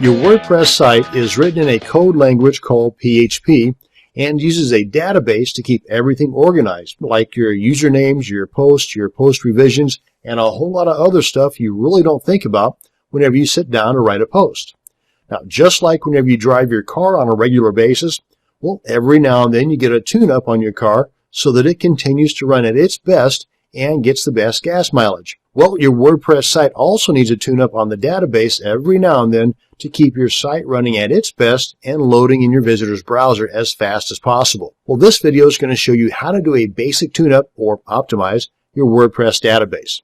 Your WordPress site is written in a code language called PHP and uses a database to keep everything organized, like your usernames, your post revisions, and a whole lot of other stuff you really don't think about whenever you sit down to write a post. Now, just like whenever you drive your car on a regular basis, well, every now and then you get a tune-up on your car so that it continues to run at its best and gets the best gas mileage. Well, your WordPress site also needs a tune-up on the database every now and then to keep your site running at its best and loading in your visitor's browser as fast as possible. Well, this video is going to show you how to do a basic tune-up or optimize your WordPress database.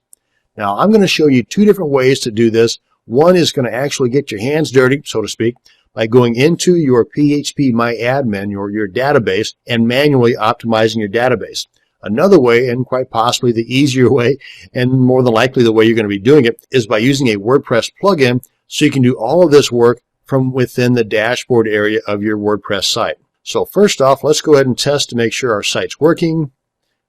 Now, I'm going to show you two different ways to do this. One is going to actually get your hands dirty, so to speak, by going into your PHP My Admin or your database and manually optimizing your database. Another way, and quite possibly the easier way, and more than likely the way you're going to be doing it, is by using a WordPress plugin so you can do all of this work from within the dashboard area of your WordPress site. So first off, let's go ahead and test to make sure our site's working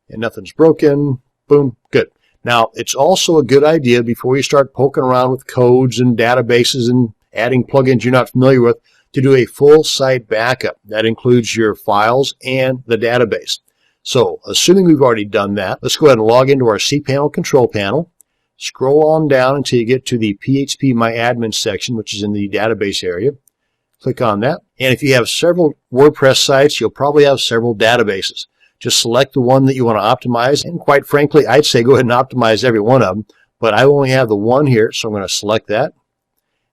and nothing's broken. Boom, good. Now, it's also a good idea before you start poking around with codes and databases and adding plugins you're not familiar with to do a full site backup. That includes your files and the database. So, assuming we've already done that, let's go ahead and log into our cPanel control panel. Scroll on down until you get to the PHP My Admin section, which is in the database area. Click on that. And if you have several WordPress sites, you'll probably have several databases. Just select the one that you want to optimize. And quite frankly, I'd say go ahead and optimize every one of them. But I only have the one here, so I'm going to select that.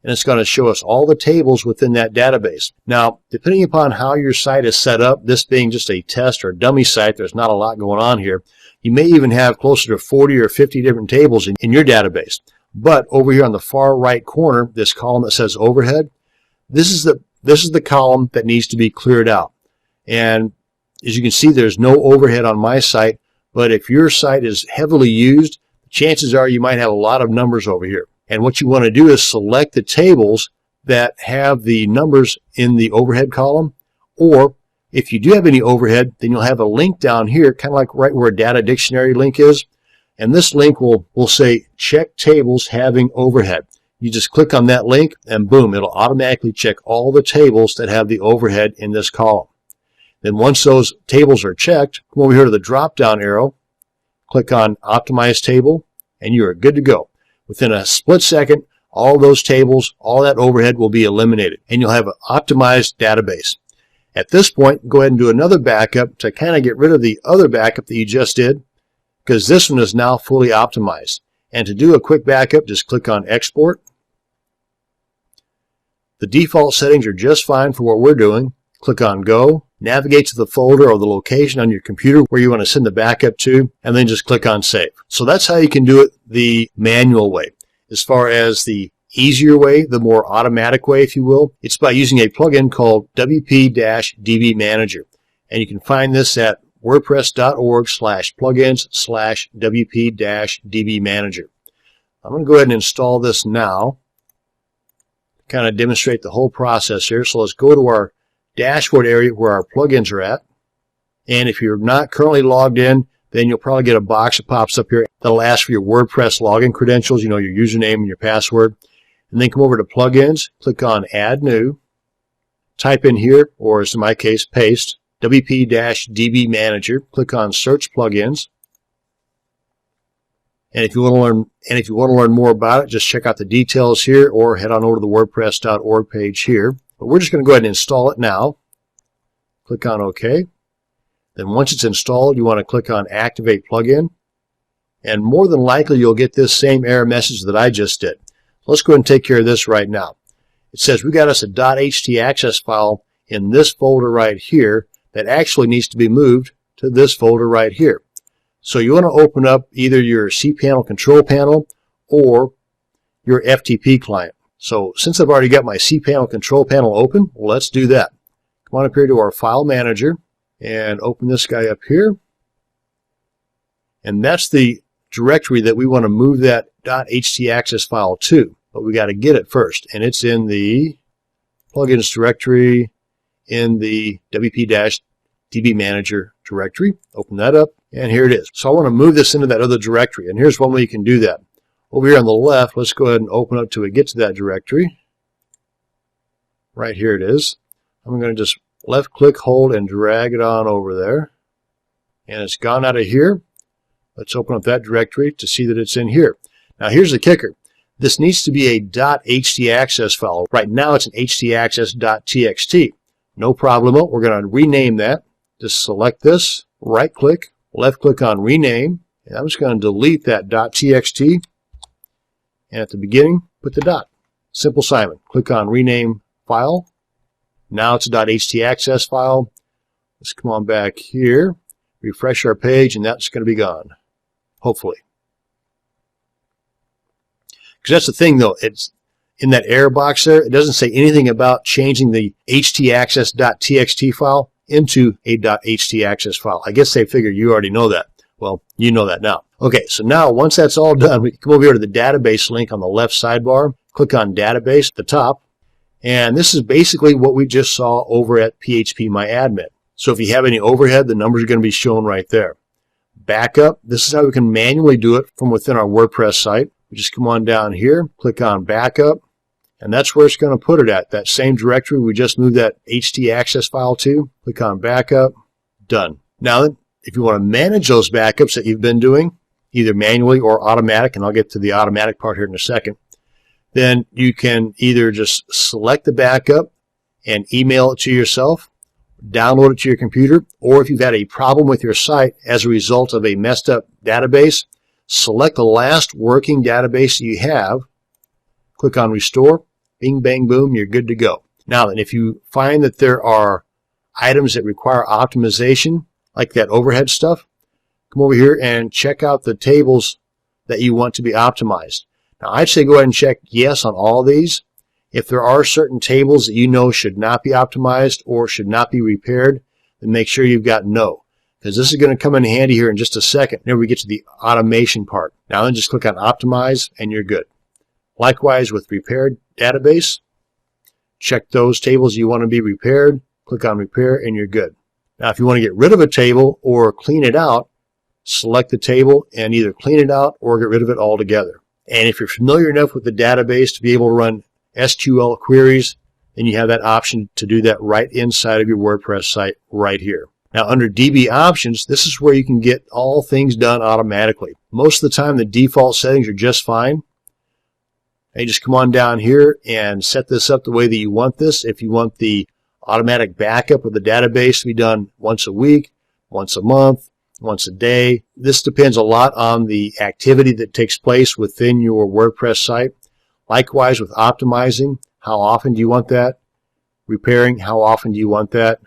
And it's going to show us all the tables within that database. Now, depending upon how your site is set up, this being just a test or dummy site, there's not a lot going on here. You may even have closer to 40 or 50 different tables in your database. But over here on the far right corner, this column that says overhead, this is the column that needs to be cleared out. And as you can see, there's no overhead on my site. But if your site is heavily used, chances are you might have a lot of numbers over here. And what you want to do is select the tables that have the numbers in the overhead column, or if you do have any overhead, then you'll have a link down here, kind of like right where a data dictionary link is. And this link will say check tables having overhead. You just click on that link and boom, it'll automatically check all the tables that have the overhead in this column. Then once those tables are checked, come over here to the drop down arrow, click on Optimize Table, and you are good to go. Within a split second, all those tables, all that overhead will be eliminated, and you'll have an optimized database. At this point, go ahead and do another backup to kind of get rid of the other backup that you just did, because this one is now fully optimized. And to do a quick backup, just click on Export. The default settings are just fine for what we're doing. Click on Go. Navigate to the folder or the location on your computer where you want to send the backup to, and then just click on Save. So that's how you can do it the manual way. As far as the easier way, the more automatic way, if you will, it's by using a plugin called WP-DB Manager. And you can find this at wordpress.org/plugins/WP-DB Manager. I'm going to go ahead and install this now, kind of demonstrate the whole process here. So let's go to our dashboard area where our plugins are at. And if you're not currently logged in, then you'll probably get a box that pops up here that'll ask for your WordPress login credentials, your username and your password. And then come over to Plugins, click on Add New, type in here, or as in my case, paste, WP-DB Manager, click on Search Plugins. And if you want to learn more about it, just check out the details here or head on over to the WordPress.org page here. But we're just going to go ahead and install it now. Click on OK. Then once it's installed, you want to click on Activate Plugin. And more than likely, you'll get this same error message that I just did. Let's go ahead and take care of this right now. It says we got us a .htaccess file in this folder right here that actually needs to be moved to this folder right here. So you want to open up either your cPanel control panel or your FTP client. So since I've already got my cPanel control panel open, well, let's do that. Come on up here to our file manager and open this guy up here. And that's the directory that we want to move that .htaccess file to. But we got to get it first. And it's in the plugins directory in the WP-DB Manager directory. Open that up. And here it is. So I want to move this into that other directory. And here's one way you can do that. Over here on the left, let's go ahead and open up till we get to that directory. Right here it is. I'm going to just left click, hold, and drag it on over there. And it's gone out of here. Let's open up that directory to see that it's in here. Now here's the kicker. This needs to be a .htaccess file. Right now it's an htaccess.txt. No problem. We're going to rename that. Just select this, right click, left click on rename, and I'm just going to delete that .txt. And at the beginning, put the dot. Simple Simon. Click on rename file. Now it's a .htaccess file. Let's come on back here, refresh our page, and that's going to be gone. Hopefully. Because that's the thing, though. It's in that error box there. It doesn't say anything about changing the htaccess.txt file into a .htaccess file. I guess they figure you already know that. Well, you know that now. Okay, so now once that's all done, we come over here to the database link on the left sidebar. Click on database at the top. And this is basically what we just saw over at phpMyAdmin. So if you have any overhead, the numbers are going to be shown right there. Backup, this is how we can manually do it from within our WordPress site. We just come on down here, click on backup, and that's where it's going to put it at, that same directory we just moved that htaccess file to. Click on backup, done. Now, if you want to manage those backups that you've been doing, either manually or automatic, and I'll get to the automatic part here in a second, then you can either just select the backup and email it to yourself, download it to your computer, or if you've had a problem with your site as a result of a messed up database, select the last working database you have, click on restore, bing, bang, boom, you're good to go. Now then, if you find that there are items that require optimization, like that overhead stuff, come over here and check out the tables that you want to be optimized. Now, I'd say go ahead and check yes on all these. If there are certain tables that you know should not be optimized or should not be repaired, then make sure you've got no, because this is going to come in handy here in just a second whenever we get to the automation part. Now then, just click on optimize and you're good. Likewise with repaired database, check those tables you want to be repaired, click on repair and you're good. Now if you want to get rid of a table or clean it out, select the table and either clean it out or get rid of it altogether. And if you're familiar enough with the database to be able to run SQL queries, then you have that option to do that right inside of your WordPress site right here. Now under DB options, this is where you can get all things done automatically. Most of the time the default settings are just fine. And you just come on down here and set this up the way that you want this. If you want the automatic backup of the database to be done once a week, once a month, once a day. This depends a lot on the activity that takes place within your WordPress site. Likewise with optimizing, how often do you want that? Repairing, how often do you want that?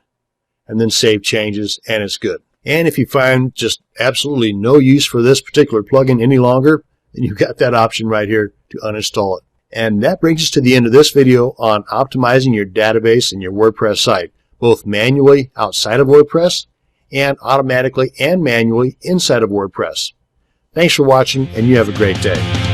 And then save changes, and it's good. And if you find just absolutely no use for this particular plugin any longer, then you've got that option right here to uninstall it. And that brings us to the end of this video on optimizing your database and your WordPress site, both manually outside of WordPress and automatically and manually inside of WordPress. Thanks for watching, and you have a great day.